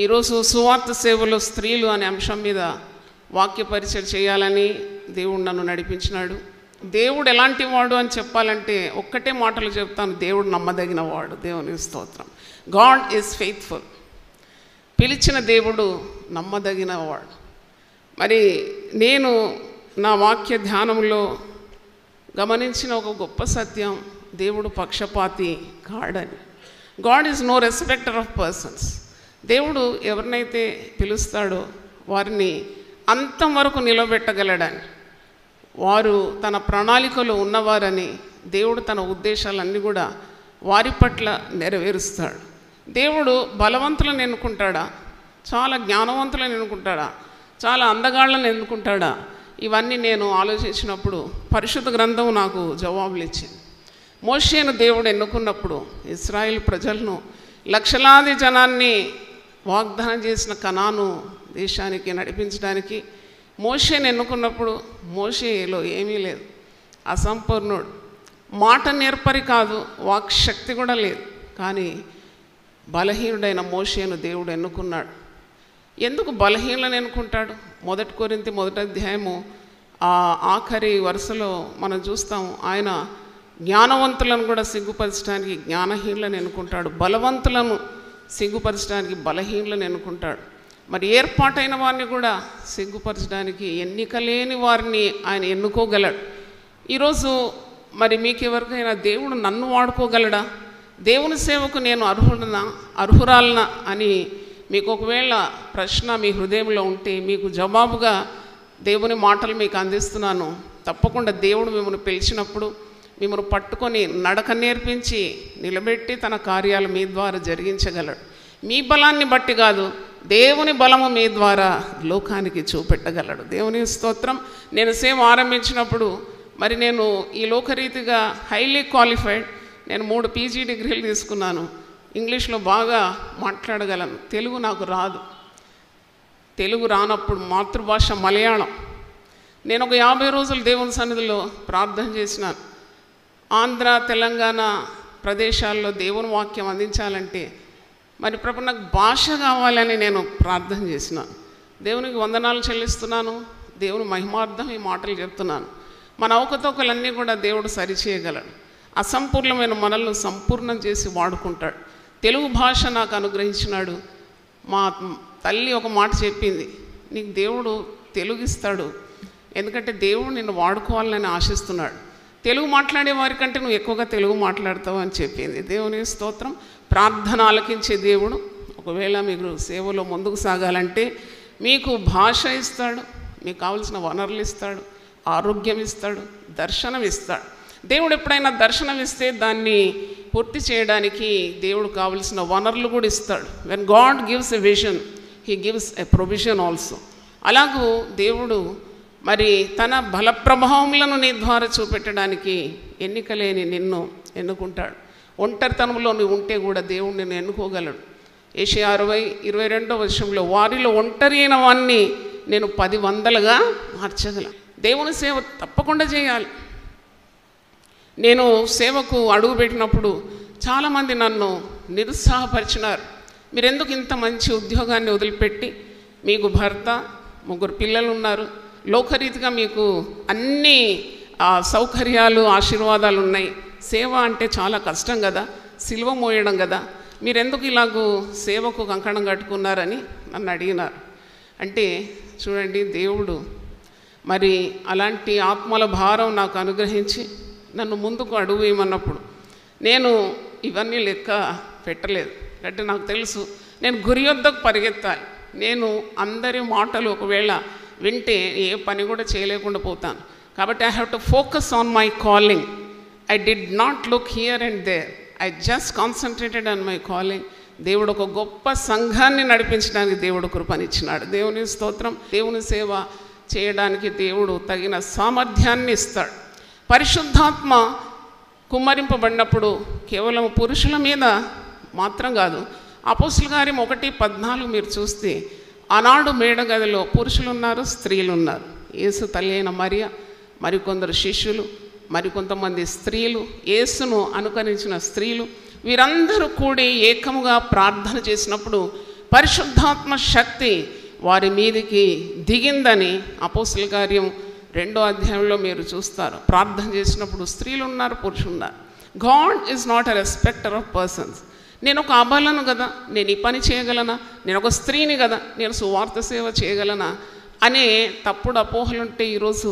ఈరోజు సువార్త సేవలో స్త్రీలు అనే అంశం మీద వాక్య పరిచయం చేయాలని దేవుడు నన్ను నడిపించినాడు. దేవుడు ఎలాంటి వాడు అని చెప్పాలంటే ఒక్కటే మాటలు చెప్తాను, దేవుడు నమ్మదగిన వాడు. దేవుని స్తోత్రం. God is faithful. పిలిచిన దేవుడు నమ్మదగిన వాడు. మరి నేను నా వాక్య ధ్యానంలో గమనించిన ఒక గొప్ప సత్యం, దేవుడు పక్షపాతి కాడని. God is no respecter of persons. దేవుడు ఎవరినైతే పిలుస్తాడో వారిని అంతం వరకు నిలబెట్టగలడని, వారు తన ప్రణాళికలో ఉన్నవారని, దేవుడు తన ఉద్దేశాలన్నీ కూడా వారి పట్ల నెరవేరుస్తాడు. దేవుడు బలవంతులను ఎన్నుకుంటాడా, చాలా జ్ఞానవంతులను ఎన్నుకుంటాడా, చాలా అందగాళ్ళని ఎన్నుకుంటాడా? ఇవన్నీ నేను ఆలోచించినప్పుడు పరిశుద్ధ గ్రంథం నాకు జవాబులు ఇచ్చింది. మోషేను దేవుడు ఎన్నుకున్నప్పుడు ఇశ్రాయేల్ ప్రజలను లక్షలాది జనాన్ని వాగ్దానం చేసిన కనాను దేశానికి నడిపించడానికి మోషేను ఎన్నుకున్నప్పుడు మోషేలో ఏమీ లేదు, అసంపూర్ణుడు, మాట నేర్పరి కాదు, వాక్శక్తి కూడా లేదు. కానీ బలహీనుడైన మోషేను దేవుడు ఎన్నుకున్నాడు. ఎందుకు బలహీనులను ఎన్నుకుంటాడు? 1 కొరింథీ 1వ అధ్యాయము ఆఖరి వరుసలో మనం చూస్తాము, ఆయన జ్ఞానవంతులను కూడా సిగ్గుపరచడానికి జ్ఞానహీనులను ఎన్నుకుంటాడు, బలవంతులను సిగ్గుపరచడానికి బలహీనులను ఎన్నుకుంటాడు. మరి ఏర్పాటైన వారిని కూడా సిగ్గుపరచడానికి ఎన్నిక లేని వారిని ఆయన ఎన్నుకోగలడు. ఈరోజు మరి మీకు ఎవరికైనా దేవుడు నన్ను వాడుకోగలడా, దేవుని సేవకు నేను అర్హురాలనా అని మీకు ఒకవేళ ప్రశ్న మీ హృదయంలో ఉంటే మీకు జవాబుగా దేవుని మాటలు మీకు అందిస్తున్నాను. తప్పకుండా దేవుడు మిమ్మల్ని పిలిచినప్పుడు మిమ్మల్ని పట్టుకొని నడక నేర్పించి నిలబెట్టి తన కార్యాలు మీ ద్వారా జరిగించగలడు. మీ బలాన్ని బట్టి కాదు, దేవుని బలము మీ ద్వారా లోకానికి చూపెట్టగలడు. దేవుని స్తోత్రం. నేను సేవ ఆరంభించినప్పుడు మరి నేను ఈ లోకరీతిగా హైలీ క్వాలిఫైడ్, నేను 3 PG డిగ్రీలు తీసుకున్నాను, ఇంగ్లీష్లో బాగా మాట్లాడగలను, తెలుగు నాకు రాదు. తెలుగు రానప్పుడు మాతృభాష మలయాళం. నేను ఒక 50 రోజులు దేవుని సన్నిధిలో ప్రార్థన చేసినాను. ఆంధ్ర తెలంగాణ ప్రదేశాల్లో దేవుని వాక్యం అందించాలంటే మరి ప్రభు నాకు భాష కావాలని నేను ప్రార్థన చేసినాను. దేవునికి వందనాలు చెల్లిస్తున్నాను. దేవుని మహిమార్థం ఈ మాటలు చెప్తున్నాను. మన అవకతవకలన్నీ కూడా దేవుడు సరిచేయగలడు. అసంపూర్ణమైన మనల్ని సంపూర్ణం చేసి వాడుకుంటాడు. తెలుగు భాష నాకు అనుగ్రహించినాడు. మా తల్లి ఒక మాట చెప్పింది, నీకు దేవుడు తెలుగు ఇస్తాడు, ఎందుకంటే దేవుడు నిన్ను వాడుకోవాలని ఆశిస్తున్నాడు. తెలుగు మాట్లాడే వారికంటే నువ్వు ఎక్కువగా తెలుగు మాట్లాడతావు అని చెప్పింది. దేవుని స్తోత్రం. ప్రార్థన ఆలకించే దేవుడు ఒకవేళ మీకు సేవలో ముందుకు సాగాలంటే మీకు భాష ఇస్తాడు, మీకు కావలసిన వనరులు ఇస్తాడు, ఆరోగ్యం ఇస్తాడు, దర్శనం ఇస్తాడు. దేవుడు ఎప్పుడైనా దర్శనం ఇస్తే దాన్ని పూర్తి చేయడానికి దేవుడు కావలసిన వనరులు కూడా ఇస్తాడు. When God gives a vision, he gives a provision also. అలాగూ దేవుడు మరి తన బల ప్రభావములను నీ ద్వారా చూపెట్టడానికి ఎన్నికలేని నిన్ను ఎన్నుకుంటాడు. ఒంటరితనంలో నువ్వు ఉంటే కూడా దేవుడు నిన్ను ఎన్నుకోగలడు. యెషయా 60:22 వారిలో ఒంటరి అయిన వాన్ని నేను 10 వందలుగా మార్చగలను. దేవుని సేవ తప్పకుండా చేయాలి. నేను సేవకు అడుగు పెట్టినప్పుడు చాలామంది నన్ను నిరుత్సాహపరిచినారు. మీరెందుకు ఇంత మంచి ఉద్యోగాన్ని వదిలిపెట్టి, మీకు భర్త 3 పిల్లలు ఉన్నారు, లోకరీతిగా మీకు అన్ని సౌకర్యాలు ఆశీర్వాదాలు ఉన్నాయి, సేవ అంటే చాలా కష్టం కదా, సిలువ మోయడం కదా, మీరెందుకు ఇలాగూ సేవకు కంకణం కట్టుకున్నారని నన్ను అడిగినారు. అంటే చూడండి, దేవుడు మరి అలాంటి ఆత్మల భారం నాకు అనుగ్రహించి నన్ను ముందుకు అడుగు వేయమన్నప్పుడు నేను ఇవన్నీ లెక్క పెట్టలేదు. అంటే నాకు తెలుసు నేను గురి వద్దకు పరిగెత్తాలి. నేను అందరి మాటలు ఒకవేళ వింటే ఏ పని కూడా చేయలేకుండా పోతాను. కాబట్టి I have to focus on my calling. I did not look here and there. I just concentrated on my calling. దేవుడు ఒక గొప్ప సంఘాన్ని నడిపించడానికి దేవుడు కృపనిచ్చినాడు. దేవుని స్తోత్రం. దేవుని సేవ చేయడానికి దేవుడు తగిన సామర్థ్యాన్ని ఇస్తాడు. పరిశుద్ధాత్మ కుమ్మరింపబడినప్పుడు కేవలం పురుషుల మీద మాత్రం కాదు. అపోస్తలుల కార్యం 1:14 మీరు చూస్తే ఆనాడు మేడగదిలో పురుషులు ఉన్నారు, స్త్రీలు ఉన్నారు. యేసు తల్లి అయిన మరియ, మరికొందరు శిష్యులు, మరికొంతమంది స్త్రీలు, యేసును అనుకరించిన స్త్రీలు, వీరందరూ కూడి ఏకముగా ప్రార్థన చేసినప్పుడు పరిశుద్ధాత్మ శక్తి వారి మీదికి దిగిందని అపోస్తల కార్యం 2వ అధ్యాయంలో మీరు చూస్తారు. ప్రార్థన చేసినప్పుడు స్త్రీలు ఉన్నారు, పురుషులు ఉన్నారు. God is not a respecter of persons. నేను ఒక అబలను కదా, నేను ఈ పని చేయగలనా, నేను ఒక స్త్రీని కదా, నేను సువార్త సేవ చేయగలనా అనే తప్పుడు అపోహలుంటే ఈరోజు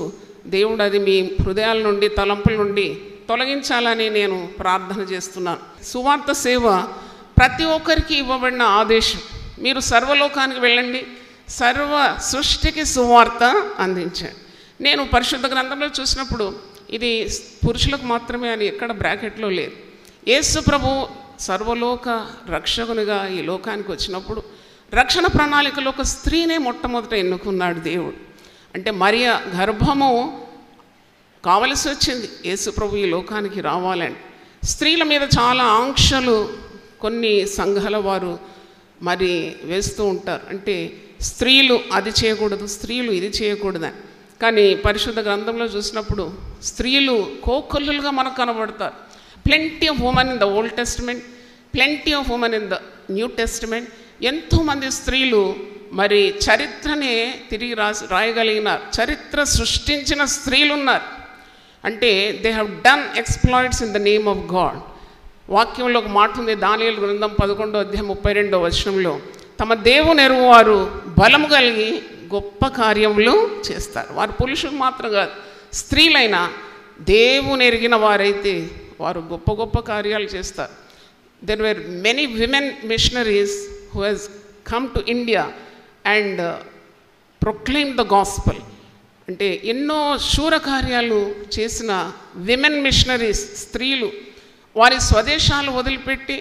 దేవుడు అది మీ హృదయాల నుండి, తలంపుల నుండి తొలగించాలని నేను ప్రార్థన చేస్తున్నాను. సువార్త సేవ ప్రతి ఒక్కరికి ఇవ్వబడిన ఆదేశం. మీరు సర్వలోకానికి వెళ్ళండి, సర్వ సృష్టికి సువార్త అందించండి. నేను పరిశుద్ధ గ్రంథంలో చూసినప్పుడు ఇది పురుషులకు మాత్రమే అని ఎక్కడ బ్రాకెట్లో లేదు. యేసు ప్రభు సర్వలోక రక్షకునిగా ఈ లోకానికి వచ్చినప్పుడు రక్షణ ప్రణాళికలో ఒక స్త్రీనే మొట్టమొదట ఎన్నుకున్నాడు దేవుడు. అంటే మరియ గర్భము కావలసి వచ్చింది యేసు ప్రభు ఈ లోకానికి రావాలని. స్త్రీల మీద చాలా ఆంక్షలు కొన్ని సంఘాల వారు మరి వేస్తూ ఉంటారు. అంటే స్త్రీలు అది చేయకూడదు, స్త్రీలు ఇది చేయకూడదని. కానీ పరిశుద్ధ గ్రంథంలో చూసినప్పుడు స్త్రీలు కోకొల్లులుగా మనకు కనబడతారు. Plenty of women in the old testament, plenty of women in the new testament. ఎంతోమంది స్త్రీలు మరి చరిత్రనే తిరిగి రాయగలిగినారు. చరిత్ర సృష్టించిన స్త్రీలు ఉన్నారు. అంటే they have done exploits in the name of God. వాక్యంలో ఒక మాట ఉంది, దానియేలు గ్రంథం 11వ అధ్యాయం 32వ వచనంలో, తమ దేవుని ఎరుగు వారు బలము కలిగి గొప్ప కార్యములు చేస్తారు. వారు పురుషులు మాత్రం కాదు, స్త్రీలైనా దేవుని ఎరిగిన వారైతే వారు గొప్ప గొప్ప కార్యాలు చేస్తారు. There were many women missionaries who has come to India and proclaim the gospel. అంటే ఎన్నో శూర కార్యాలు చేసిన విమెన్ మిషనరీస్ స్త్రీలు వారి స్వదేశాలు వదిలిపెట్టి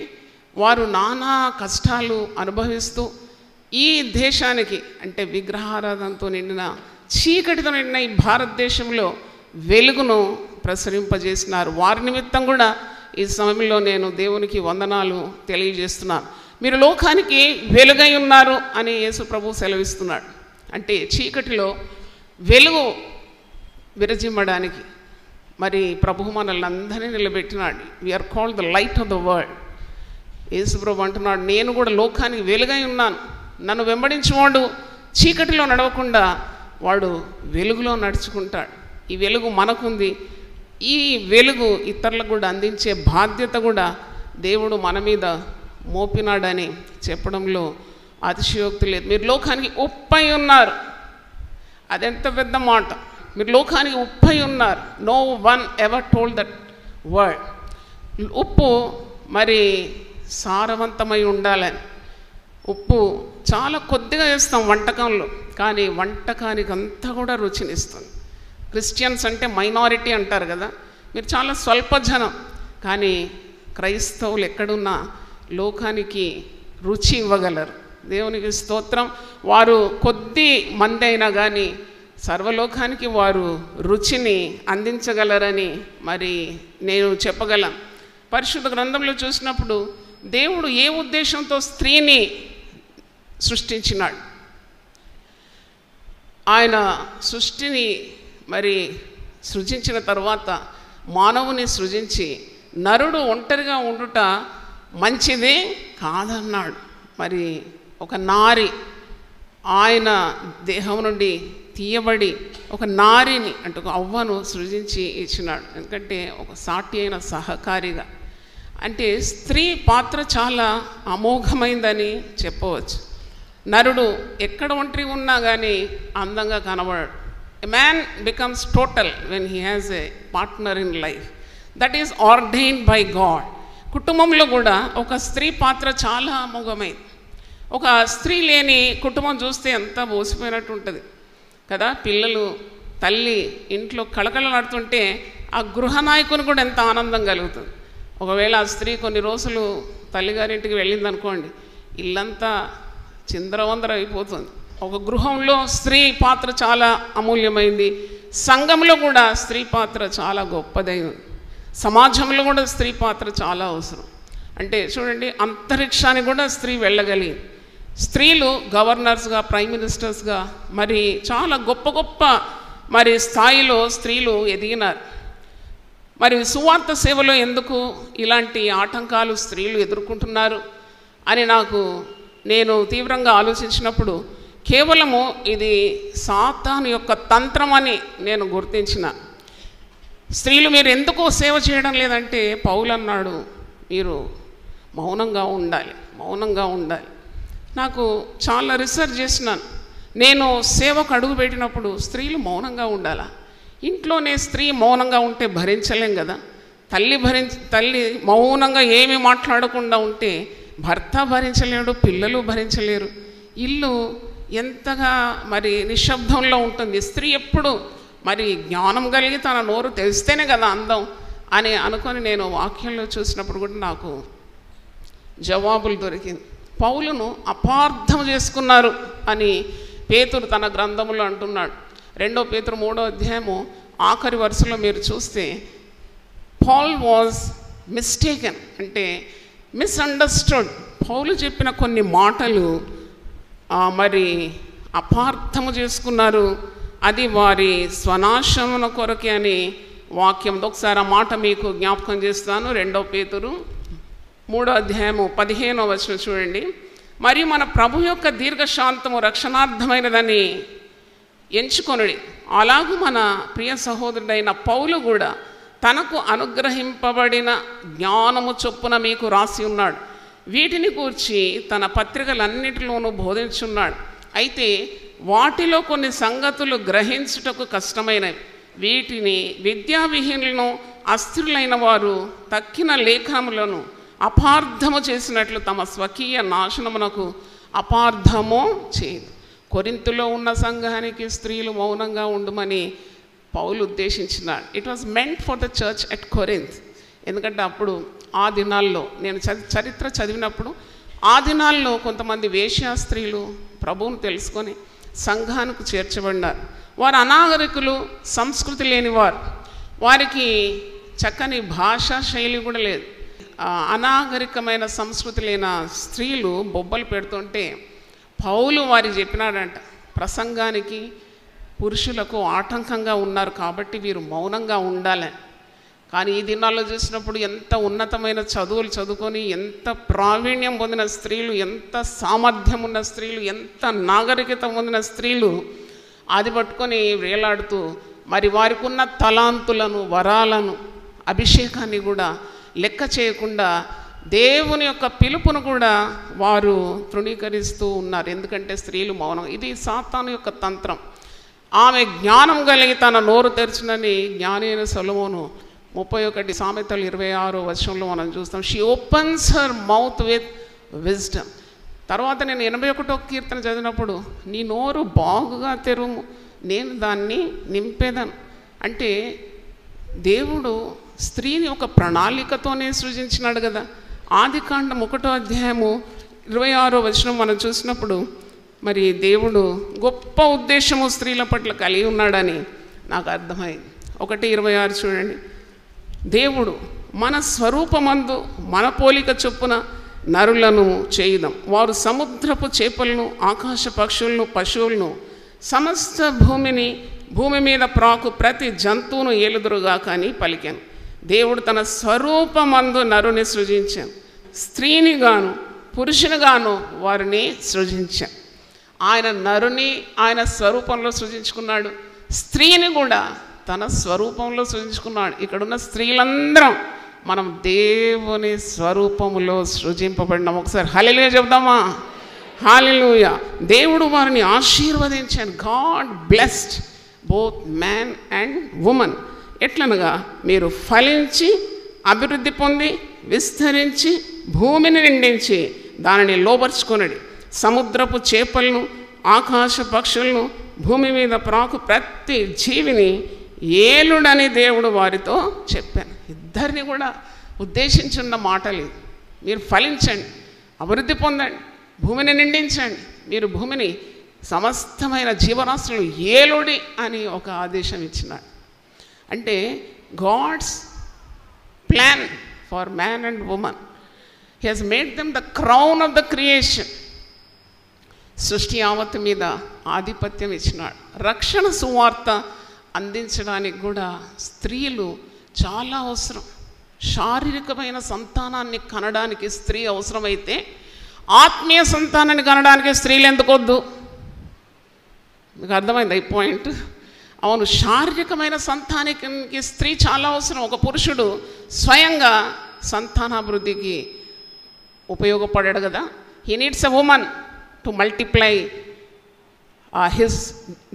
వారు నానా కష్టాలు అనుభవిస్తూ ఈ దేశానికి, అంటే విగ్రహారాధనతో నిండిన చీకటితో నిండిన ఈ భారతదేశంలో వెలుగును ప్రసరింపజేసినారు. వారి నిమిత్తం కూడా ఈ సమయంలో నేను దేవునికి వందనాలు తెలియజేస్తున్నాను. మీరు లోకానికి వెలుగై ఉన్నారు అని యేసు ప్రభు సెలవిస్తున్నాడు. అంటే చీకటిలో వెలుగు విరజిమ్మడానికి మరి ప్రభు మనల్ని అందరినీ నిలబెట్టినాడు. We are called the light of the world. యేసు ప్రభు అంటున్నాడు, నేను కూడా లోకానికి వెలుగై ఉన్నాను. నన్ను వెంబడించేవాడు చీకటిలో నడవకుండా వాడు వెలుగులో నడుచుకుంటాడు. ఈ వెలుగు మనకుంది. ఈ వెలుగు ఇతరులకు కూడా అందించే బాధ్యత కూడా దేవుడు మన మీద మోపినాడని చెప్పడంలో అతిశయోక్తి లేదు. మీరు లోకానికి ఉప్పై ఉన్నారు. అదెంత పెద్ద మాట. మీరు లోకానికి ఉప్పై ఉన్నారు. No one ever told that word. ఉప్పు మరి సారవంతమై ఉండాలని. ఉప్పు చాలా కొద్దిగా వేస్తాం వంటకంలో, కానీ వంటకానికి అంతా కూడా రుచినిస్తుంది. క్రిస్టియన్స్ అంటే మైనారిటీ అంటారు కదా, మీరు చాలా స్వల్ప జనం, కానీ క్రైస్తవులు ఎక్కడున్నా లోకానికి రుచి ఇవ్వగలరు. దేవునికి స్తోత్రం. వారు కొద్ది మంది అయినా కానీ సర్వలోకానికి వారు రుచిని అందించగలరని మరి నేను చెప్పగలను. పరిశుద్ధ గ్రంథంలో చూసినప్పుడు దేవుడు ఏ ఉద్దేశంతో స్త్రీని సృష్టించినాడు. ఆయన సృష్టిని మరి సృజించిన తర్వాత మానవుని సృజించి నరుడు ఒంటరిగా ఉండుట మంచిదే కాదన్నాడు. మరి ఒక నారి ఆయన దేహం నుండి తీయబడి ఒక నారిని అంటే ఒక అవ్వను సృజించి ఇచ్చినాడు. ఎందుకంటే ఒక సాటి అయిన సహకారిగా. అంటే స్త్రీ పాత్ర చాలా అమోఘమైందని చెప్పవచ్చు. నరుడు ఎక్కడ ఒంటరి ఉన్నా కానీ అందంగా కనబడాడు. A man becomes total when he has a partner in life. That is ordained by God. కుటుంబంలో కూడా ఒక స్త్రీ పాత్ర చాలా అమోఘమైంది. ఒక స్త్రీ లేని కుటుంబం చూస్తే ఎంత మోసిపోయినట్టు ఉంటుంది కదా. పిల్లలు తల్లి ఇంట్లో కళకళలాడుతుంటే ఆ గృహనాయకుని కూడా ఎంత ఆనందం కలుగుతుంది. ఒకవేళ ఆ స్త్రీ కొన్ని రోజులు తల్లిగారింటికి వెళ్ళిందనుకోండి, ఇల్లంతా చిందరవందర అయిపోతుంది. ఒక గృహంలో స్త్రీ పాత్ర చాలా అమూల్యమైంది. సంఘంలో కూడా స్త్రీ పాత్ర చాలా గొప్పదైంది. సమాజంలో కూడా స్త్రీ పాత్ర చాలా అవసరం. అంటే చూడండి, అంతరిక్షానికి కూడా స్త్రీ వెళ్ళగలిగింది. స్త్రీలు గవర్నర్స్గా, ప్రైమ్ మినిస్టర్స్గా మరి చాలా గొప్ప గొప్ప మరి స్థాయిలో స్త్రీలు ఎదిగినారు. మరి సువార్త సేవలో ఎందుకు ఇలాంటి ఆటంకాలు స్త్రీలు ఎదుర్కొంటున్నారు అని నాకు నేను తీవ్రంగా ఆలోచించినప్పుడు కేవలము ఇది సాతాను యొక్క తంత్రం అని నేను గుర్తించిన. స్త్రీలు మీరు ఎందుకో సేవ చేయడం లేదంటే పౌలు అన్నాడు, మీరు మౌనంగా ఉండాలి, మౌనంగా ఉండాలి. నాకు చాలా రీసెర్చ్ చేసినాను. నేను సేవకు అడుగు పెట్టినప్పుడు స్త్రీలు మౌనంగా ఉండాలా? ఇంట్లోనే స్త్రీ మౌనంగా ఉంటే భరించలేం కదా. తల్లి మౌనంగా ఏమీ మాట్లాడకుండా ఉంటే భర్త భరించలేడు, పిల్లలు భరించలేరు. ఇల్లు ఎంతగా మరి నిశ్శబ్దంలో ఉంటుంది. స్త్రీ ఎప్పుడు మరి జ్ఞానం కలిగి తన నోరు తెలిస్తేనే కదా అందం అని అనుకొని నేను వాక్యంలో చూసినప్పుడు కూడా నాకు జవాబులు దొరికింది. పౌలును అపార్థం చేసుకున్నారు అని పేతురు తన గ్రంథంలో అంటున్నాడు. 2 పేతురు 3వ అధ్యాయము ఆఖరి వరుసలో మీరు చూస్తే పాల్ వాజ్ మిస్టేకెన్ అంటే మిస్అండర్స్టూడ్. పౌలు చెప్పిన కొన్ని మాటలు మరి అపార్థము చేసుకున్నారు, అది వారి స్వనాశమున కొరకే అని వాక్యం. ఒకసారి ఆ మాట మీకు జ్ఞాపకం చేస్తాను. 2 పేతురు 3వ అధ్యాయము 15వ వచనం చూడండి. మరియు మన ప్రభు యొక్క దీర్ఘశాంతము రక్షణార్థమైనదని ఎంచుకొనుడి. అలాగూ మన ప్రియ సహోదరుడైన పౌలు కూడా తనకు అనుగ్రహింపబడిన జ్ఞానము చొప్పున మీకు రాసి ఉన్నాడు. వీటిని గూర్చి తన పత్రికలన్నిటిలోనూ బోధించున్నాడు. అయితే వాటిలో కొన్ని సంగతులు గ్రహించుటకు కష్టమైనవి. వీటిని విద్యావిహీనులను అస్థిరులైన వారు తక్కిన లేఖనములను అపార్థము చేసినట్లు తమ స్వకీయ నాశనమునకు అపార్థము చేయదు. కొరింథులో ఉన్న సంఘానికి స్త్రీలు మౌనంగా ఉండమని పౌలు ఉద్దేశించినాడు. It was meant for the church at Corinth. ఎందుకంటే అప్పుడు ఆ దినాల్లో నేను చరిత్ర చదివినప్పుడు ఆ దినాల్లో కొంతమంది వేశ్యా స్త్రీలు ప్రభువును తెలుసుకొని సంఘానికి చేర్చబడినారు. వారు అనాగరికులు, సంస్కృతి లేనివారు, వారికి చక్కని భాషా శైలి కూడా లేదు. అనాగరికమైన సంస్కృతి లేని స్త్రీలు బొబ్బలు పెడుతుంటే పౌలు వారికి చెప్పినాడంట, ప్రసంగానికి పురుషులకు ఆటంకంగా ఉన్నారు కాబట్టి వీరు మౌనంగా ఉండాలని. కానీ ఈ దినాల్లో చూసినప్పుడు ఎంత ఉన్నతమైన చదువులు చదువుకొని ఎంత ప్రావీణ్యం పొందిన స్త్రీలు, ఎంత సామర్థ్యం ఉన్న స్త్రీలు, ఎంత నాగరికత పొందిన స్త్రీలు అది పట్టుకొని వేలాడుతూ మరి వారికి ఉన్న తలాంతులను, వరాలను, అభిషేకాన్ని కూడా లెక్క చేయకుండా దేవుని యొక్క పిలుపును కూడా వారు తృణీకరిస్తూ ఉన్నారు. ఎందుకంటే స్త్రీలు మౌనం. ఇది సాతాను యొక్క తంత్రం. ఆమె జ్ఞానం కలిగి తన నోరు తెరిచినని జ్ఞాని అయిన సొలొమోను 31 సామెతలు 26వ వచనంలో మనం చూస్తాం. She opens her mouth with wisdom. తర్వాత నేను 81వ కీర్తన చదివినప్పుడు నీ నోరు బాగుగా తెరుము, నేను దాన్ని నింపేదను. అంటే దేవుడు స్త్రీని ఒక ప్రణాళికతోనే సృజించినాడు కదా. ఆదికాండం 1వ అధ్యాయము 26వ వచనం మనం చూసినప్పుడు మరి దేవుడు గొప్ప ఉద్దేశము స్త్రీల పట్ల కలిగి ఉన్నాడని నాకు అర్థమైంది. 1:26 చూడండి. దేవుడు మన స్వరూపమందు మన పోలిక చొప్పున నరులను చేయుదాం, వారు సముద్రపు చేపలను, ఆకాశ పక్షులను, పశువులను, సమస్త భూమి మీద ప్రాకు ప్రతి జంతువును ఏలుదురుగా కానీ పలికాను. దేవుడు తన స్వరూపమందు నరుని సృజించాను, స్త్రీని గాను పురుషుని గాను వారిని సృజించాను. ఆయన నరుని ఆయన స్వరూపంలో సృజించుకున్నాడు, స్త్రీని కూడా తన స్వరూపంలో సృజించుకున్నాడు. ఇక్కడున్న స్త్రీలందరం మనం దేవుని స్వరూపములో సృజింపబడినాం. ఒకసారి హల్లెలూయా చెప్దామా? హల్లెలూయా. దేవుడు వారిని ఆశీర్వదించాను. God blessed both man and women. ఎట్లనగా మీరు ఫలించి అభివృద్ధి పొంది విస్తరించి భూమిని నిండించి దానిని లోబర్చుకొనడి. సముద్రపు చేపలను, ఆకాశ పక్షులను, భూమి మీద ప్రాకు ప్రతి జీవిని ఏలుడని దేవుడు వారితో చెప్పాను. ఇద్దరిని కూడా ఉద్దేశించున్న మాటలు. మీరు ఫలించండి, అభివృద్ధి పొందండి, భూమిని నిండించండి, మీరు భూమిని సమస్తమైన జీవరాశులను ఏలుడి అని ఒక ఆదేశం ఇచ్చినాడు. అంటే God's plan for man and woman, he has made them the crown of the creation. సృష్టి యావత్తు మీద ఆధిపత్యం ఇచ్చినాడు. రక్షణ సువార్త అందించడానికి కూడా స్త్రీలు చాలా అవసరం. శారీరకమైన సంతానాన్ని కనడానికి స్త్రీ అవసరమైతే ఆత్మీయ సంతానాన్ని కనడానికి స్త్రీలు ఎందుకు వద్దు? మీకు అర్థమైంది ఈ పాయింట్? అవును, శారీరకమైన సంతానానికి స్త్రీ చాలా అవసరం. ఒక పురుషుడు స్వయంగా సంతానాభివృద్ధికి ఉపయోగపడాడు కదా. He needs a woman to multiply his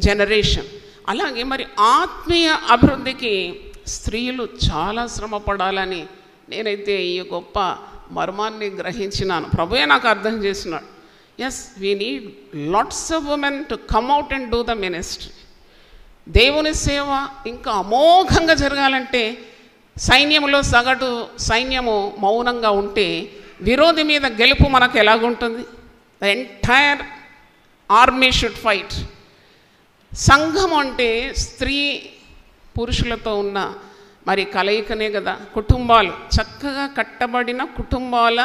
generation. అలాగే మరి ఆత్మీయ అభివృద్ధికి స్త్రీలు చాలా శ్రమ పడాలని నేనైతే ఈ గొప్ప మర్మాన్ని గ్రహించినాను. ప్రభువే నాకు అర్థం చేసినాడు. Yes, we need lots of women to come out and do the ministry. దేవుని సేవ ఇంకా అమోఘంగా జరగాలంటే సైన్యంలో సగటు సైన్యము మౌనంగా ఉంటే విరోధి మీద గెలుపు మనకు ఎలాగుంటుంది? The entire army should fight. సంఘం అంటే స్త్రీ పురుషులతో ఉన్న మరి కలయికనే కదా. కుటుంబాలు, చక్కగా కట్టబడిన కుటుంబాల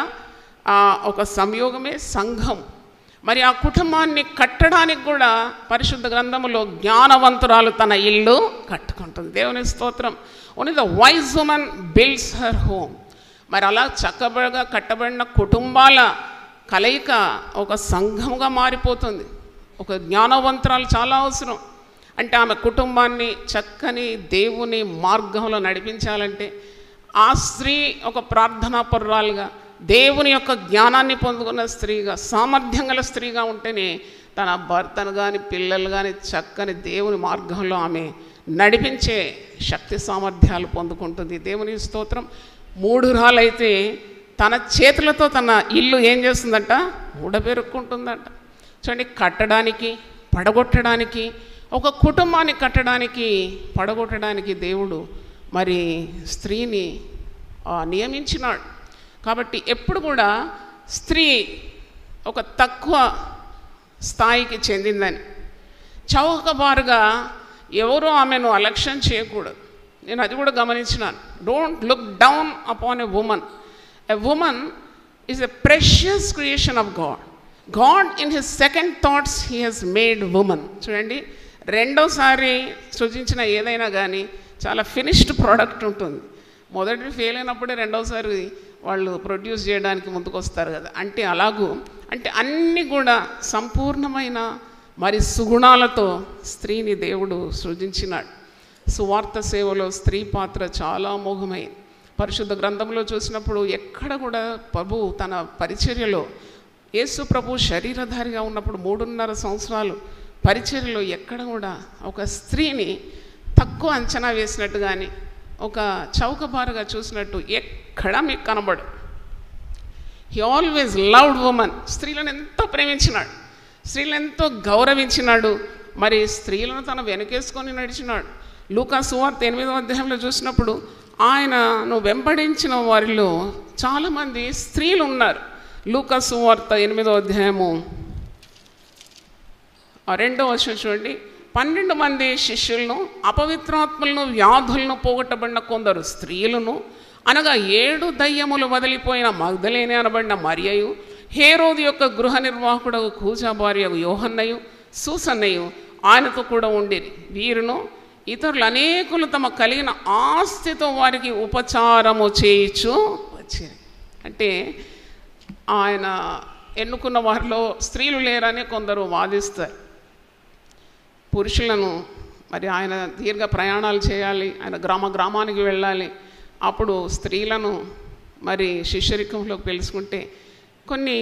ఒక సంయోగమే సంఘం. మరి ఆ కుటుంబాన్ని కట్టడానికి కూడా పరిశుద్ధ గ్రంథములో జ్ఞానవంతురాలు తన ఇల్లు కట్టుకుంటుంది. దేవుని స్తోత్రం. Only the wise women builds her home. మరి అలా చక్కగా కట్టబడిన కుటుంబాల కలయిక ఒక సంఘముగా మారిపోతుంది. ఒక జ్ఞానవంతురాలు చాలా అవసరం. అంటే ఆమె కుటుంబాన్ని చక్కని దేవుని మార్గంలో నడిపించాలంటే ఆ స్త్రీ ఒక ప్రార్థనాపరురాలుగా, దేవుని యొక్క జ్ఞానాన్ని పొందుకున్న స్త్రీగా, సామర్థ్యం గల స్త్రీగా ఉంటేనే తన భర్తను కానీ పిల్లలు కానీ చక్కని దేవుని మార్గంలో ఆమె నడిపించే శక్తి సామర్థ్యాలు పొందుకుంటుంది. దేవుని స్తోత్రం. మూఢురాలైతే తన చేతులతో తన ఇల్లు ఏం చేస్తుందంట? ఊడబెరుక్కుంటుందంట. చూడండి, కట్టడానికి, పడగొట్టడానికి, ఒక కుటుంబాన్ని కట్టడానికి, పడగొట్టడానికి దేవుడు మరి స్త్రీని నియమించినాడు. కాబట్టి ఎప్పుడు కూడా స్త్రీ ఒక తక్కువ స్థాయికి చెందిందని, చౌకబారుగా ఎవరో ఆమెను అలక్ష్యం చేయకూడదు. నేను అది కూడా గమనించినాను. Don't look down upon a woman. A woman is a precious creation of God. God in his second thoughts he has made woman. చూడండి, రెండోసారి సృజించిన ఏదైనా కానీ చాలా ఫినిష్డ్ ప్రోడక్ట్ ఉంటుంది. మొదటి ఫెయిల్ అయినప్పుడే రెండోసారి వాళ్ళు ప్రొడ్యూస్ చేయడానికి ముందుకు వస్తారు కదా. అంటే అలాగూ అంటే అన్నీ కూడా సంపూర్ణమైన మరి సుగుణాలతో స్త్రీని దేవుడు సృజించినాడు. సువార్త సేవలో స్త్రీ పాత్ర చాలా అమోఘమైంది. పరిశుద్ధ గ్రంథంలో చూసినప్పుడు ఎక్కడ కూడా ప్రభువు తన పరిచర్యలో, యేసు ప్రభు శరీరధారిగా ఉన్నప్పుడు 3.5 సంవత్సరాలు పరిచర్యలో ఎక్కడ కూడా ఒక స్త్రీని తక్కువ అంచనా వేసినట్టు కానీ, ఒక చౌకబారుగా చూసినట్టు ఎక్కడ మీకు కనబడు. He always loved women. స్త్రీలను ఎంతో ప్రేమించినాడు, స్త్రీలను ఎంతో గౌరవించినాడు. మరి స్త్రీలను తన వెనకేసుకొని నడిచినాడు. లూకా సువార్త 8వ అధ్యాయంలో చూసినప్పుడు ఆయనను వెంబడించిన వారిలో చాలామంది స్త్రీలు ఉన్నారు. లూకా సువార్త 8వ అధ్యాయము 2వ వచనం చూడండి. 12 మంది శిష్యులను, అపవిత్రాత్మలను, వ్యాధులను పోగొట్టబడిన కొందరు స్త్రీలను, అనగా 7 దయ్యములు వదిలిపోయిన మగ్దలేనే అనబడిన మరియయు, హేరోదు యొక్క గృహ నిర్వాహకుడు కూజా భార్య యోహన్నయు, సూసన్నయు ఆయనతో కూడా ఉండేది. వీరును ఇతరులు అనేకులు తమ కలిగిన ఆస్తితో వారికి ఉపచారము చేయించు వచ్చేది. అంటే ఆయన ఎన్నుకున్న వారిలో స్త్రీలు లేరని కొందరు వాదిస్తారు. పురుషులను మరి ఆయన దీర్ఘ ప్రయాణాలు చేయాలి, ఆయన గ్రామానికి వెళ్ళాలి. అప్పుడు స్త్రీలను మరి శిష్యరికంలోకి పిలుచుకుంటే కొన్ని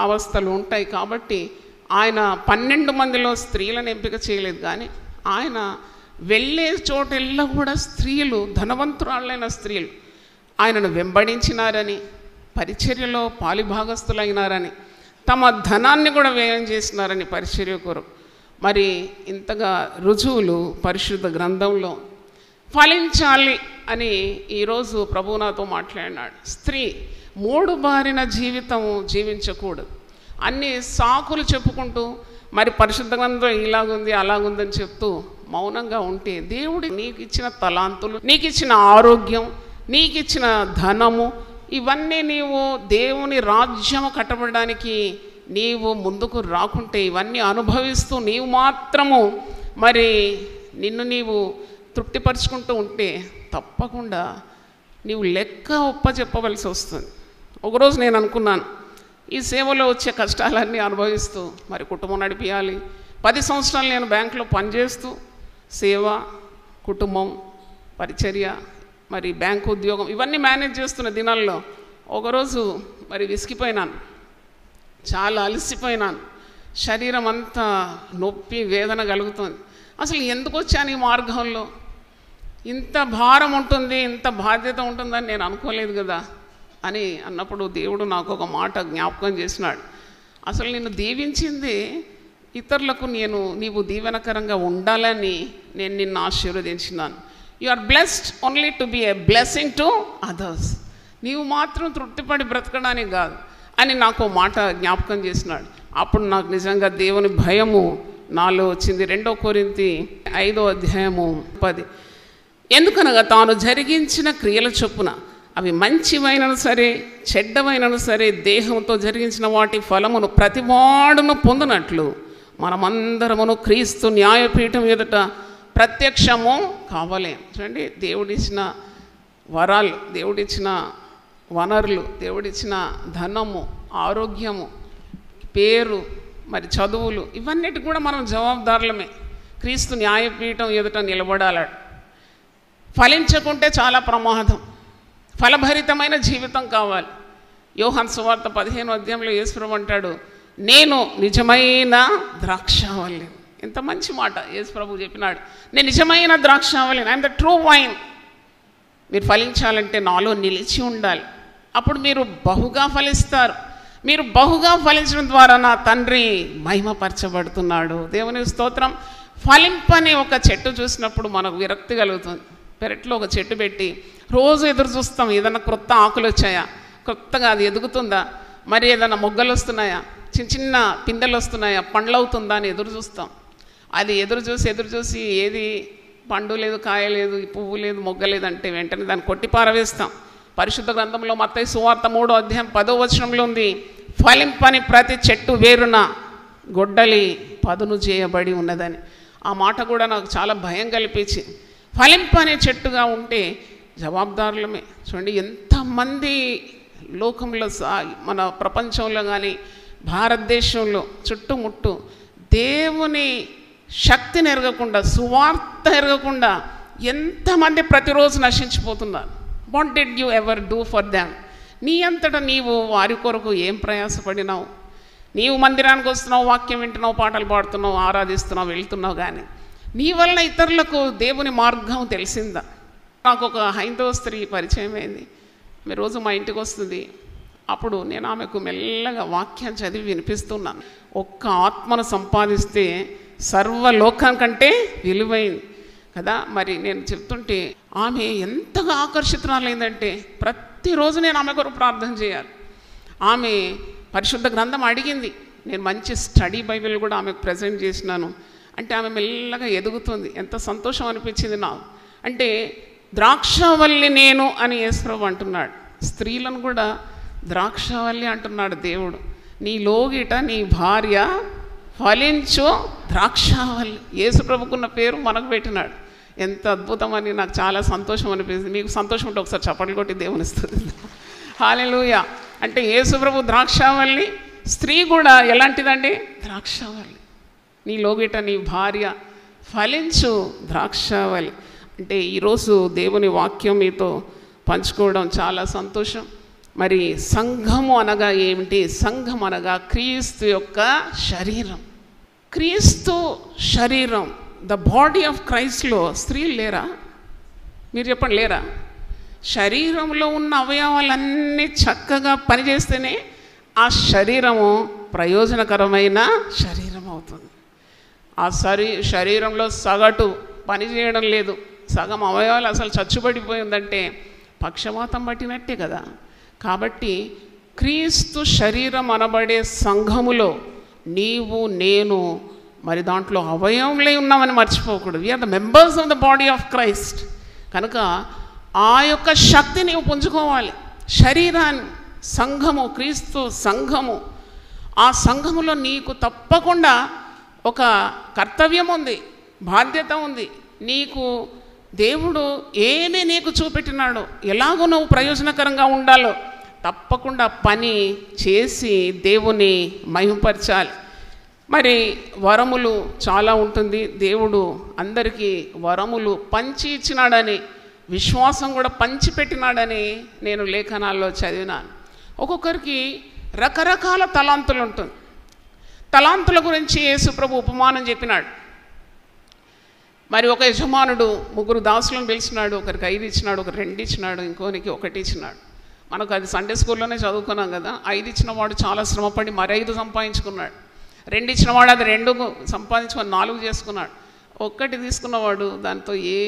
అవస్థలు ఉంటాయి. కాబట్టి ఆయన 12 మందిలో స్త్రీలను ఎంపిక చేయలేదు. కానీ ఆయన వెళ్ళే చోటెల్లా కూడా స్త్రీలు, ధనవంతురాళ్ళైన స్త్రీలు ఆయనను వెంబడించినారని, పరిచర్యలో పాలిభాగస్తులైనారని, తమ ధనాన్ని కూడా వ్యయం చేసినారని పరిచర్య కొరకు మరి ఇంతగా రుజువులు పరిశుద్ధ గ్రంథంలో ఫలించాలి అని ఈరోజు ప్రభువు నాతో మాట్లాడినాడు. స్త్రీ 3 బారిన జీవితం జీవించకూడదు. అన్ని సాకులు చెప్పుకుంటూ మరి పరిశుద్ధ గ్రంథం ఇలాగుంది అలాగుందని చెప్తూ మౌనంగా ఉంటే దేవుడు నీకు ఇచ్చిన తలాంతులు, నీకు ఇచ్చిన ఆరోగ్యం, నీకు ఇచ్చిన ధనము, ఇవన్నీ నీవు దేవుని రాజ్యం కట్టబడడానికి నీవు ముందుకు రాకుంటే, ఇవన్నీ అనుభవిస్తూ నీవు మాత్రము మరి నిన్ను నీవు తృప్తిపరుచుకుంటూ ఉంటే తప్పకుండా నీవు లెక్క ఒప్ప చెప్పవలసి వస్తుంది. ఒకరోజు నేను అనుకున్నాను, ఈ సేవలో వచ్చే కష్టాలన్నీ అనుభవిస్తూ మరి కుటుంబం నడిపించాలి. 10 సంవత్సరాలు నేను బ్యాంకులో పనిచేస్తూ సేవ, కుటుంబం, పరిచర్య, మరి బ్యాంకు ఉద్యోగం ఇవన్నీ మేనేజ్ చేస్తున్న దినాల్లో ఒకరోజు మరి విసిగిపోయినాను, చాలా అలసిపోయినాను. శరీరం అంతా నొప్పి, వేదన కలుగుతుంది. అసలు ఎందుకు వచ్చాను ఈ మార్గంలో? ఇంత భారం ఉంటుంది, ఇంత బాధ్యత ఉంటుందని నేను అనుకోలేదు కదా అని అన్నప్పుడు దేవుడు నాకు ఒక మాట జ్ఞాపకం చేసినాడు. అసలు నిన్ను దీవించింది ఇతరులకు నీవు దీవెనకరంగా ఉండాలని నేను నిన్ను ఆశీర్వదించినాను. You are blessed only to be a blessing to others. నీవు మాత్రం తృప్తిపడి బ్రతకడానికి కాదు అని నాకు మాట జ్ఞాపకం చేసినాడు. అప్పుడు నాకు నిజంగా దేవుని భయము నాలో వచ్చింది. 2 కొరింథీ 5:10. ఎందుకనగా తాను జరిగించిన క్రియల చొప్పున అవి మంచివైనను సరే చెడ్డవైనను సరే దేహంతో జరిగించిన వాటి ఫలమును ప్రతివాడును పొందినట్లు మనమందరమును క్రీస్తు న్యాయపీఠం ఎదుట ప్రత్యక్షము కావాలి. చూడండి, దేవుడిచ్చిన వరాలు, దేవుడిచ్చిన వనరులు, దేవుడిచ్చిన ధనము, ఆరోగ్యము, పేరు, మరి చదువులు, ఇవన్నిటి కూడా మనం జవాబుదారులమే. క్రీస్తు న్యాయపీఠం ఎదుట నిలబడాలి. ఫలించకుంటే చాలా ప్రమాదం. ఫలభరితమైన జీవితం కావాలి. యోహాను సువార్త 15వ అధ్యాయంలో యేసుప్రభు అంటాడు, నేను నిజమైన ద్రాక్షావల్లి. ఎంత మంచి మాట యేసుప్రభు చెప్పినాడు, నేను నిజమైన ద్రాక్షావల్లి, ఐఎమ్ ద ట్రూ వైన్. మీరు ఫలించాలంటే నాలో నిలిచి ఉండాలి, అప్పుడు మీరు బహుగా ఫలిస్తారు. మీరు బహుగా ఫలించడం ద్వారా నా తండ్రి మహిమపరచబడుతున్నాడు. దేవుని స్తోత్రం. ఫలింపని ఒక చెట్టు చూసినప్పుడు మనకు విరక్తి కలుగుతుంది. పెరట్లో ఒక చెట్టు పెట్టి రోజు ఎదురు చూస్తాం, ఏదైనా క్రొత్త ఆకులు వచ్చాయా, కొత్తగా అది ఎదుగుతుందా, మరి ఏదైనా మొగ్గలు వస్తున్నాయా, చిన్న చిన్న పిందెలు వస్తున్నాయా, పండ్లు అవుతుందా అని ఎదురు చూస్తాం. అది ఎదురు చూసి ఏది పండు లేదు, కాయ లేదు, పువ్వు లేదు, మొగ్గ లేదంటే వెంటనే దాన్ని కొట్టి పారవేస్తాం. పరిశుద్ధ గ్రంథంలో మత్తయి సువార్త 3వ అధ్యాయం 10వ వచనంలో ఉంది, ఫలింపని ప్రతి చెట్టు వేరున గొడ్డలి పదును చేయబడి ఉన్నదని. ఆ మాట కూడా నాకు చాలా భయం కల్పించి, ఫలింపనే చెట్టుగా ఉంటే జవాబుదారులమే. చూడండి, ఎంతమంది లోకంలో మన ప్రపంచంలో కానీ భారతదేశంలో చుట్టుముట్టు దేవుని శక్తిని ఎరగకుండా, సువార్త ఎరగకుండా ఎంతమంది ప్రతిరోజు నశించిపోతున్నారు. What did you ever do for them? నీ అంతటా నీవు వారి కొరకు ఏం ప్రయాసపడినావు? నీవు మందిరానికి వస్తున్నావు, వాక్యం వింటున్నావు, పాటలు పాడుతున్నావు, ఆరాధిస్తున్నావు, వెళ్తున్నావు, కానీ నీ వలన ఇతరులకు దేవుని మార్గం తెలిసిందా? నాకు ఒక హైందవ స్త్రీ పరిచయం అయింది. ఆమె రోజు మా ఇంటికి వస్తుంది. అప్పుడు నేను ఆమెకు మెల్లగా వాక్యం చదివి వినిపిస్తున్నాను. ఒక్క ఆత్మను సంపాదిస్తే సర్వలోకం కంటే విలువైంది కదా. మరి నేను చెప్తుంటే ఆమె ఎంతగా ఆకర్షితురాలైందంటే ప్రతిరోజు నేను ఆమె కొరకు ప్రార్థన చేయాలి. ఆమె పరిశుద్ధ గ్రంథం అడిగింది. నేను మంచి స్టడీ బైబిల్ కూడా ఆమెకు ప్రజెంట్ చేసినాను. అంటే ఆమె మెల్లగా ఎదుగుతుంది. ఎంత సంతోషం అనిపించింది నాకు. అంటే ద్రాక్షవల్లి నేను అని యేసుప్రభు అంటున్నాడు. స్త్రీలను కూడా ద్రాక్షవల్లి అంటున్నాడు దేవుడు. నీ లోగిట నీ భార్య ఫలించు ద్రాక్షవల్లి. యేసుప్రభుకున్న పేరు మనకు పెట్టినాడు. ఎంత అద్భుతమని నాకు చాలా సంతోషం అనిపిస్తుంది. మీకు సంతోషం ఉంటే ఒకసారి చప్పట్లు కొట్టి దేవుని స్తుతిద్దాం. హల్లెలూయా. అంటే యేసుప్రభు ద్రాక్షవల్లి, స్త్రీ కూడా ఎలాంటిదండి? ద్రాక్షవల్లి. నీ లోగిట నీ భార్య ఫలించు ద్రాక్షవల్లి. అంటే ఈరోజు దేవుని వాక్యం మీతో పంచుకోవడం చాలా సంతోషం. మరి సంఘము అనగా ఏమిటి? సంఘం అనగా క్రీస్తు యొక్క శరీరం. క్రీస్తు శరీరం, ద బాడీ ఆఫ్ క్రైస్ట్లో స్త్రీలు లేరా? మీరు చెప్పండి, లేరా? శరీరంలో ఉన్న అవయవాలన్నీ చక్కగా పనిచేస్తేనే ఆ శరీరము ప్రయోజనకరమైన శరీరం అవుతుంది. ఆ శరీరంలో సగటు పనిచేయడం లేదు, సగం అవయవాలు అసలు చచ్చుబడిపోయిందంటే పక్షవాతం పట్టినట్టే కదా. కాబట్టి క్రీస్తు శరీరం అనబడే సంఘములో నీవు నేను మరి దాంట్లో అవయవంలే ఉన్నామని మర్చిపోకూడదు. We are the members of the body of Christ. కనుక ఆ యొక్క శక్తి నీవు పుంజుకోవాలి. శరీరాన్ని, సంఘము, క్రీస్తు సంఘము, ఆ సంఘములో నీకు తప్పకుండా ఒక కర్తవ్యం ఉంది, బాధ్యత ఉంది. నీకు దేవుడు ఏమి నీకు చూపెట్టినాడో, ఎలాగో నువ్వు ప్రయోజనకరంగా ఉండాలో తప్పకుండా పని చేసి దేవుని మహిమపరచాలి. మరి వరములు చాలా ఉంటుంది. దేవుడు అందరికీ వరములు పంచి ఇచ్చినాడని, విశ్వాసం కూడా పంచిపెట్టినాడని నేను లేఖనాల్లో చదివినాను. ఒక్కొక్కరికి రకరకాల తలాంతులు ఉంటుంది. తలాంతుల గురించి యేసుప్రభు ఉపమానం చెప్పినాడు. మరి ఒక యజమానుడు 3 దాసులను పిలిచినాడు. ఒకరికి 5 ఇచ్చినాడు, ఒకరికి 2 ఇచ్చినాడు, ఇంకోనికి 1 ఇచ్చినాడు. మనకు అది సండే స్కూల్లోనే చదువుకున్నాం కదా. 5 ఇచ్చిన వాడు చాలా శ్రమపడి మరి 5 సంపాదించుకున్నాడు. 2 ఇచ్చిన వాడు అది 2 సంపాదించుకొని 4 చేసుకున్నాడు. 1 తీసుకున్నవాడు దాంతో ఏ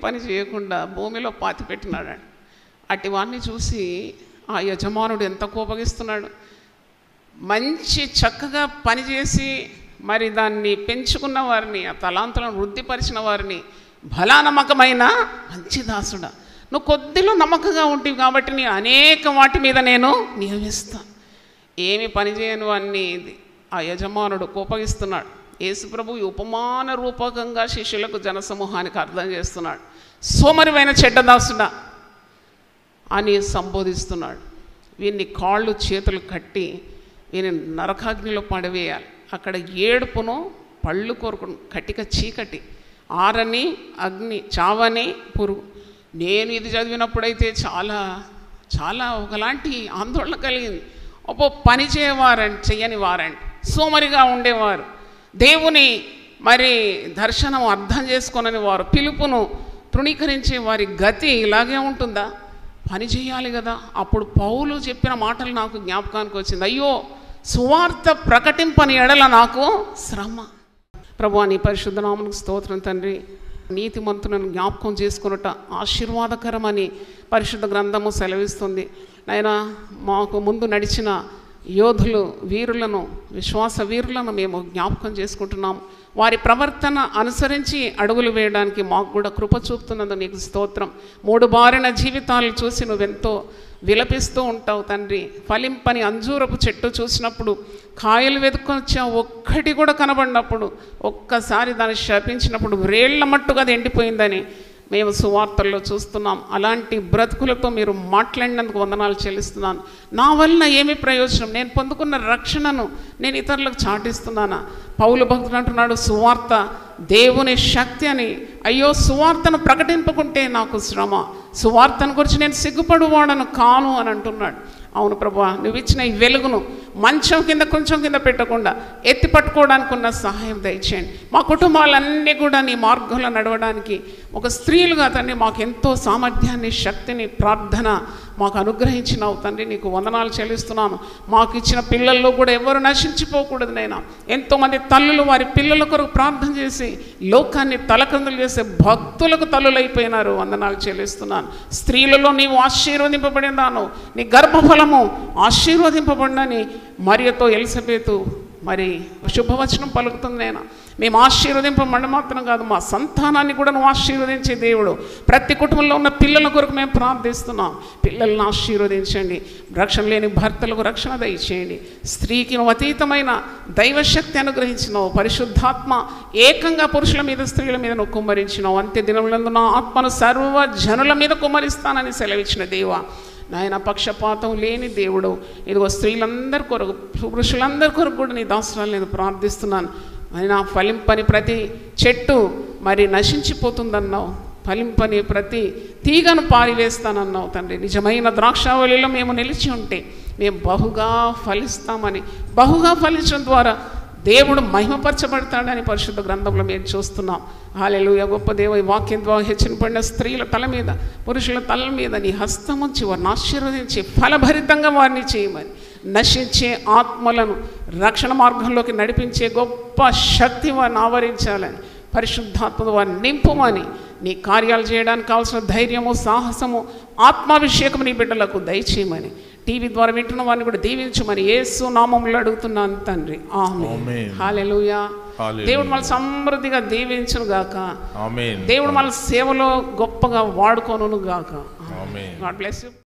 పని చేయకుండా భూమిలో పాతి పెట్టినాడు. అట్టి వాడిని చూసి ఆ యజమానుడు ఎంత కోపగిస్తున్నాడు. మంచి చక్కగా పనిచేసి మరి దాన్ని పెంచుకున్న వారిని, ఆ తలాంతులను వృద్ధిపరిచిన వారిని, బలానమ్మకమైన మంచి దాసుడా, నువ్వు కొద్దిలో నమ్మకంగా ఉంటావు కాబట్టి నీ అనేక వాటి మీద నేను నియమిస్తాను. ఏమి పని చేయను అన్ని ఆ యజమానుడు కోపగిస్తున్నాడు. యేసుప్రభు ఉపమాన రూపకంగా శిష్యులకు జనసమూహానికి అర్థం చేస్తున్నాడు. సోమరివైన చెడ్డదాసుడా అని సంబోధిస్తున్నాడు. వీరిని కాళ్ళు చేతులు కట్టి వీరిని నరకాగ్నిలో పడవేయాలి. అక్కడ ఏడుపును, పళ్ళు కొరుకును, కటిక చీకటి, ఆరని అగ్ని, చావని పురుగు. నేను ఇది చదివినప్పుడైతే చాలా చాలా ఒకలాంటి ఆందోళన కలిగింది. పని చెయ్యని వారంటే, సోమరిగా ఉండేవారు, దేవుని మరి దర్శనం అర్థం చేసుకోనని వారు, పిలుపును తృణీకరించే వారి గతి ఇలాగే ఉంటుందా? పని చేయాలి కదా. అప్పుడు పౌలు చెప్పిన మాటలు నాకు జ్ఞాపకానికి వచ్చింది. అయ్యో, సువార్త ప్రకటింపని ఎడల నాకు శ్రమ. ప్రభువా, నీ పరిశుద్ధ నామమునకు స్తోత్రం తండ్రి. నీతిమంతులను జ్ఞాపకం చేసుకున్నట ఆశీర్వాదకరమని పరిశుద్ధ గ్రంథము సెలవిస్తుంది. నాయనా, మాకు ముందు నడిచిన యోధులు, వీరులను, విశ్వాస వీరులను మేము జ్ఞాపకం చేసుకుంటున్నాము. వారి ప్రవర్తన అనుసరించి అడుగులు వేయడానికి మాకు కూడా కృప చూపుతున్నందు నీకు స్తోత్రం. 3 బారిన జీవితాలు చూసి నువ్వెంతో విలపిస్తూ ఉంటావు తండ్రి. ఫలింపని అంజూరపు చెట్టు చూసినప్పుడు, కాయలు వెతుక్కొని వచ్చా, ఒక్కటి కూడా కనబడినప్పుడు, ఒక్కసారి దాన్ని శపించినప్పుడు వ్రేళ్ల మట్టుగా అది ఎండిపోయిందని మేము సువార్తల్లో చూస్తున్నాం. అలాంటి బ్రతుకులతో మీరు మాట్లాడినందుకు వందనాలు చెల్లిస్తున్నాను. నా వలన ఏమి ప్రయోజనం? నేను పొందుకున్న రక్షణను నేను ఇతరులకు చాటిస్తున్నానా? పౌలు భక్తుడు అంటున్నాడు, సువార్త దేవుని శక్తి అని. అయ్యో, సువార్తను ప్రకటింపకుంటే నాకు శ్రమ, సువార్తను గురించి నేను సిగ్గుపడువాడను కాను అని అంటున్నాడు. అవును ప్రభువా, నువ్వు ఇచ్చిన ఈ వెలుగును మంచం కింద కొంచెం కింద పెట్టకుండా ఎత్తి పట్టుకోవడానికి ఉన్న సహాయం దయచేయండి. మా కుటుంబాలన్నీ కూడా నీ మార్గంలో నడవడానికి ఒక స్త్రీలుగా తండ్రి మాకు ఎంతో సామర్థ్యాన్ని, శక్తిని, ప్రార్థన మాకు అనుగ్రహించినావు తండ్రి. నీకు వందనాలు చెల్లిస్తున్నాను. మాకు ఇచ్చిన పిల్లల్లో కూడా ఎవరు నశించిపోకూడదు నైనా. ఎంతోమంది తల్లులు వారి పిల్లల కొరకు ప్రార్థన చేసి లోకాన్ని తలకందులు చేసే భక్తులకు తల్లులైపోయినారు. వందనాలు చెల్లిస్తున్నాను. స్త్రీలలో నీవు ఆశీర్వదింపబడినాను, నీ గర్భఫలము ఆశీర్వదింపబడినని మరియతో ఎలిజబెతు మరి శుభవచనం పలుకుతుంది. నేను మేము ఆశీర్వదింపబడి మాత్రం కాదు, మా సంతానాన్ని కూడా నువ్వు ఆశీర్వదించే దేవుడు. ప్రతి కుటుంబంలో ఉన్న పిల్లల కొరకు మేము ప్రార్థిస్తున్నాం. పిల్లలను ఆశీర్వదించండి. రక్షణ లేని భర్తలకు రక్షణ దయచేయండి. స్త్రీకి నువ్వు అతీతమైన దైవశక్తి అనుగ్రహించినావు. పరిశుద్ధాత్మ ఏకంగా పురుషుల మీద, స్త్రీల మీద నువ్వు కుమ్మరించినావు. అంత్య దినములందు నా ఆత్మను సర్వ జనుల మీద కుమ్మరిస్తానని సెలవిచ్చిన దేవా, నాయన పక్షపాతం లేని దేవుడు. ఇదిగో స్త్రీలందరి కొరకు, పురుషులందరి కొరకు కూడా నీ దాసరాలు నేను ప్రార్థిస్తున్నాను. అయినా ఫలింపని ప్రతి చెట్టు మరి నశించిపోతుందన్నావు, ఫలింపని ప్రతి తీగను పారివేస్తానన్నావు తండ్రి. నిజమైన ద్రాక్షావళిలో మేము నిలిచి ఉంటే మేము బహుగా ఫలిస్తామని, బహుగా ఫలించడం ద్వారా దేవుడు మహిమపరచబడతాడని పరిశుద్ధ గ్రంథంలో మేము చూస్తున్నాం. హల్లెలూయా. గొప్ప దేవ, ఈ వాక్యం ద్వారా హెచ్చరింపబడిన స్త్రీల తల మీద, పురుషుల తల మీద నీ హస్తం ఉంచి వారిని ఆశీర్వదించి ఫలభరితంగా వారిని చేయమని, నశించే ఆత్మలను రక్షణ మార్గంలోకి నడిపించే గొప్ప శక్తి వారిని ఆవరించాలని, పరిశుద్ధాత్మను వారిని నింపుమని, నీ కార్యాలు చేయడానికి కావాల్సిన ధైర్యము, సాహసము, ఆత్మాభిషేకము నీ బిడ్డలకు దయచేయమని, టీవీ ద్వారా వింటున్న వారిని కూడా దీవించమని యేసు నామములో అడుగుతున్నాను తండ్రి. ఆమేన్. హల్లెలూయా. దేవుడు మన సమృద్ధిగా దీవించును గాక. దేవుడు మన సేవలో గొప్పగా వాడుకోను గాక. God bless you.